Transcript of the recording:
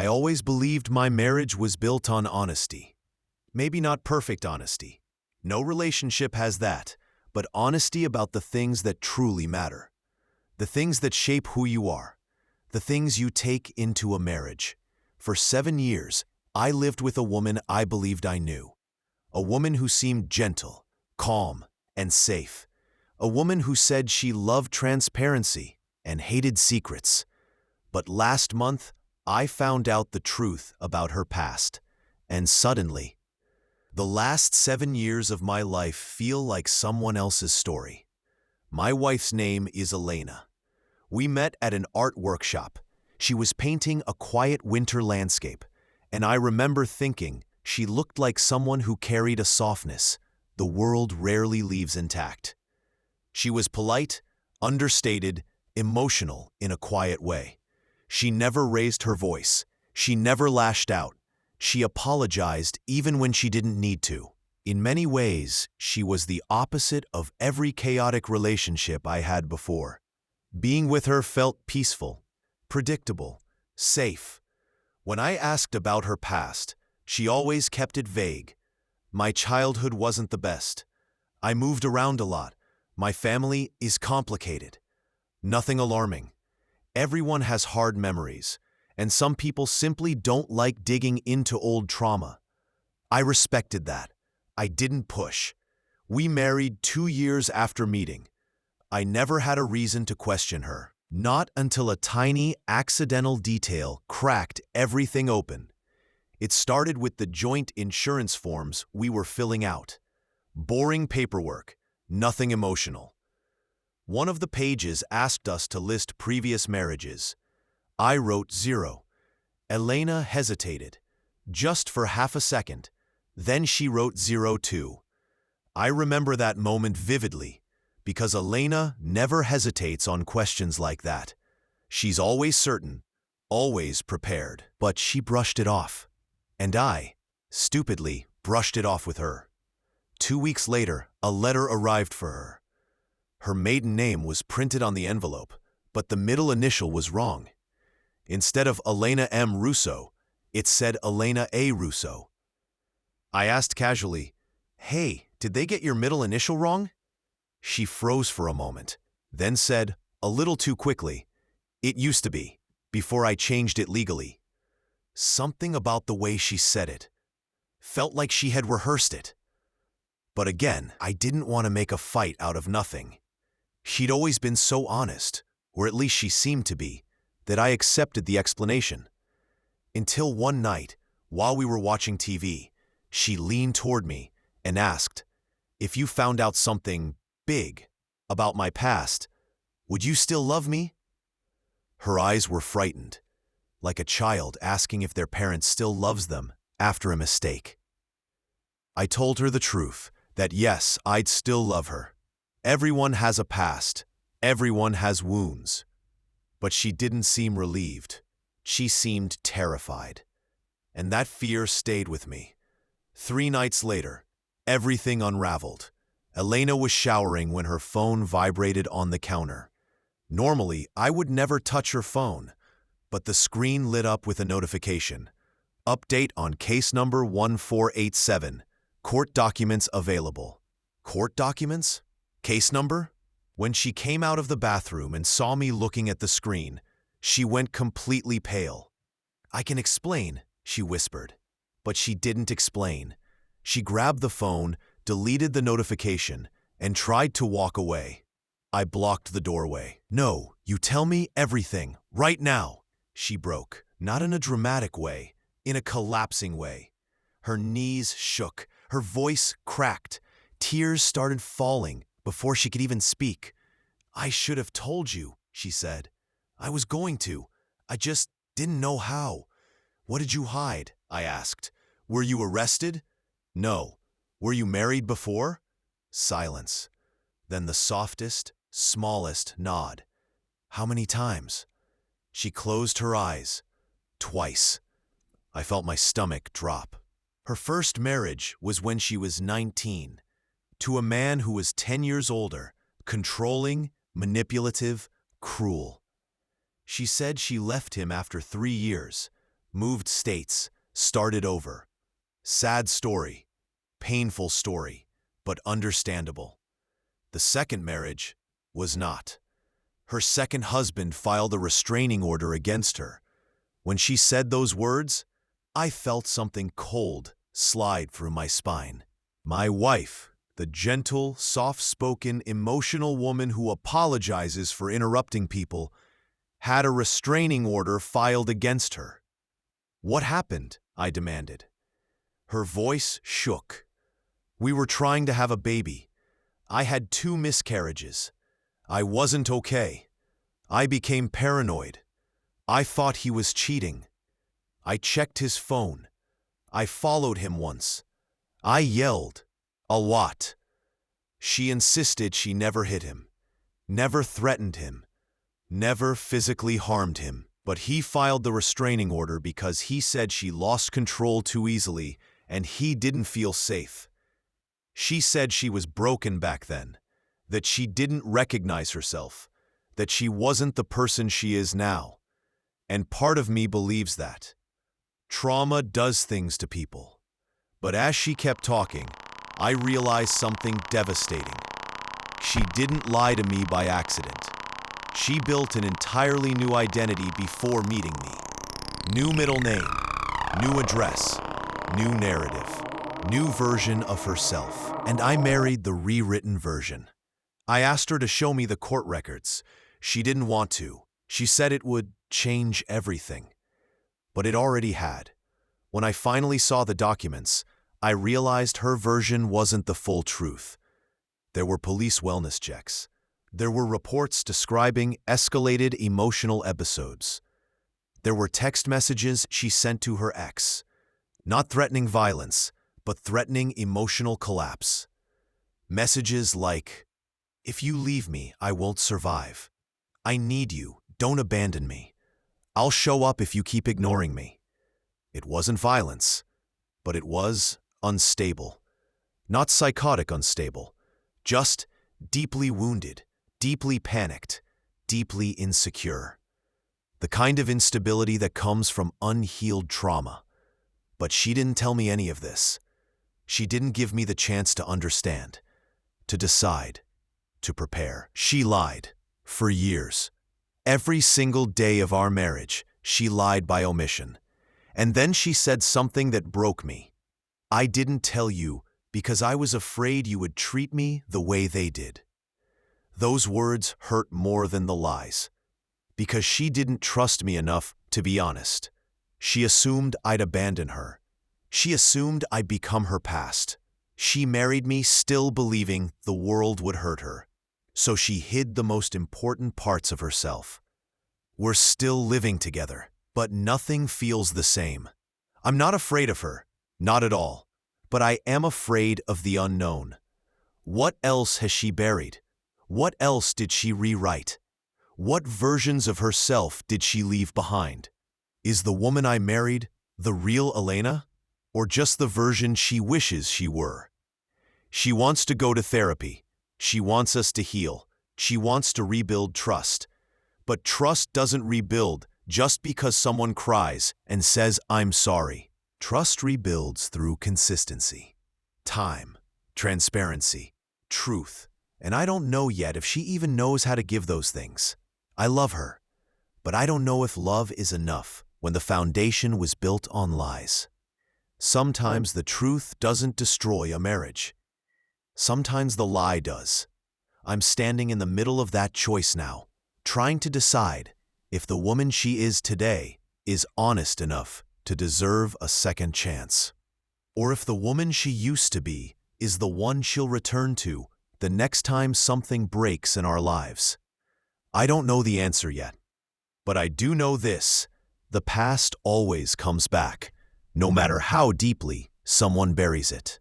I always believed my marriage was built on honesty. Maybe not perfect honesty. No relationship has that, but honesty about the things that truly matter. The things that shape who you are. The things you take into a marriage. For 7 years, I lived with a woman I believed I knew. A woman who seemed gentle, calm, and safe. A woman who said she loved transparency and hated secrets. But last month, I found out the truth about her past, and suddenly, the last 7 years of my life feel like someone else's story. My wife's name is Elena. We met at an art workshop. She was painting a quiet winter landscape, and I remember thinking she looked like someone who carried a softness the world rarely leaves intact. She was polite, understated, emotional in a quiet way. She never raised her voice. She never lashed out. She apologized even when she didn't need to. In many ways, she was the opposite of every chaotic relationship I had before. Being with her felt peaceful, predictable, safe. When I asked about her past, she always kept it vague. My childhood wasn't the best. I moved around a lot. My family is complicated. Nothing alarming. Everyone has hard memories, and some people simply don't like digging into old trauma. I respected that. I didn't push. We married 2 years after meeting. I never had a reason to question her, not until a tiny, accidental detail cracked everything open. It started with the joint insurance forms we were filling out. Boring paperwork, nothing emotional. One of the pages asked us to list previous marriages. I wrote 0. Elena hesitated, just for half a second. Then she wrote 0 too. I remember that moment vividly, because Elena never hesitates on questions like that. She's always certain, always prepared. But she brushed it off. And I, stupidly, brushed it off with her. 2 weeks later, a letter arrived for her. Her maiden name was printed on the envelope, but the middle initial was wrong. Instead of Elena M. Russo, it said Elena A. Russo. I asked casually, "Hey, did they get your middle initial wrong?" She froze for a moment, then said, a little too quickly, "It used to be, before I changed it legally." Something about the way she said it felt like she had rehearsed it. But again, I didn't want to make a fight out of nothing. She'd always been so honest, or at least she seemed to be, that I accepted the explanation. Until one night, while we were watching TV, she leaned toward me and asked, "If you found out something big about my past, would you still love me?" Her eyes were frightened, like a child asking if their parent still loves them after a mistake. I told her the truth, that yes, I'd still love her. Everyone has a past. Everyone has wounds. But she didn't seem relieved. She seemed terrified. And that fear stayed with me. 3 nights later, everything unraveled. Elena was showering when her phone vibrated on the counter. Normally, I would never touch her phone, but the screen lit up with a notification. Update on case number 1487. Court documents available. Court documents? Case number? When she came out of the bathroom and saw me looking at the screen, she went completely pale. "I can explain," she whispered. But she didn't explain. She grabbed the phone, deleted the notification, and tried to walk away. I blocked the doorway. "No, you tell me everything, right now," she broke. Not in a dramatic way, in a collapsing way. Her knees shook, her voice cracked, tears started falling before she could even speak. "I should have told you," she said. "I was going to. I just didn't know how." "What did you hide?" I asked. "Were you arrested?" "No." "Were you married before?" Silence. Then the softest, smallest nod. "How many times?" She closed her eyes. "Twice." I felt my stomach drop. Her first marriage was when she was 19, to a man who was 10 years older, controlling, manipulative, cruel. She said she left him after 3 years, moved states, started over. Sad story, painful story, but understandable. The second marriage was not. Her second husband filed a restraining order against her. When she said those words, I felt something cold slide through my spine. My wife, the gentle, soft-spoken, emotional woman who apologizes for interrupting people, had a restraining order filed against her. What happened? I demanded. Her voice shook. We were trying to have a baby. I had 2 miscarriages. I wasn't okay. I became paranoid. I thought he was cheating. I checked his phone. I followed him once. I yelled. A lot. She insisted she never hit him, never threatened him, never physically harmed him, but he filed the restraining order because he said she lost control too easily and he didn't feel safe. She said she was broken back then, that she didn't recognize herself, that she wasn't the person she is now. And part of me believes that. Trauma does things to people. But as she kept talking, I realized something devastating. She didn't lie to me by accident. She built an entirely new identity before meeting me. New middle name, new address, new narrative, new version of herself. And I married the rewritten version. I asked her to show me the court records. She didn't want to. She said it would change everything. But it already had. When I finally saw the documents, I realized her version wasn't the full truth. There were police wellness checks. There were reports describing escalated emotional episodes. There were text messages she sent to her ex, not threatening violence, but threatening emotional collapse. Messages like, "If you leave me, I won't survive. I need you, don't abandon me. I'll show up if you keep ignoring me." It wasn't violence, but it was unstable. Not psychotic unstable, just deeply wounded, deeply panicked, deeply insecure. The kind of instability that comes from unhealed trauma. But she didn't tell me any of this. She didn't give me the chance to understand, to decide, to prepare. She lied for years. Every single day of our marriage, she lied by omission. And then she said something that broke me. I didn't tell you because I was afraid you would treat me the way they did. Those words hurt more than the lies. Because she didn't trust me enough to be honest. She assumed I'd abandon her. She assumed I'd become her past. She married me still believing the world would hurt her. So she hid the most important parts of herself. We're still living together, but nothing feels the same. I'm not afraid of her, not at all, but I am afraid of the unknown. What else has she buried? What else did she rewrite? What versions of herself did she leave behind? Is the woman I married the real Elena, or just the version she wishes she were? She wants to go to therapy. She wants us to heal. She wants to rebuild trust. But trust doesn't rebuild just because someone cries and says, "I'm sorry." Trust rebuilds through consistency, time, transparency, truth. And I don't know yet if she even knows how to give those things. I love her, but I don't know if love is enough when the foundation was built on lies. Sometimes the truth doesn't destroy a marriage. Sometimes the lie does. I'm standing in the middle of that choice now, trying to decide if the woman she is today is honest enough to deserve a second chance, or if the woman she used to be is the one she'll return to the next time something breaks in our lives. I don't know the answer yet, but I do know this: the past always comes back, no matter how deeply someone buries it.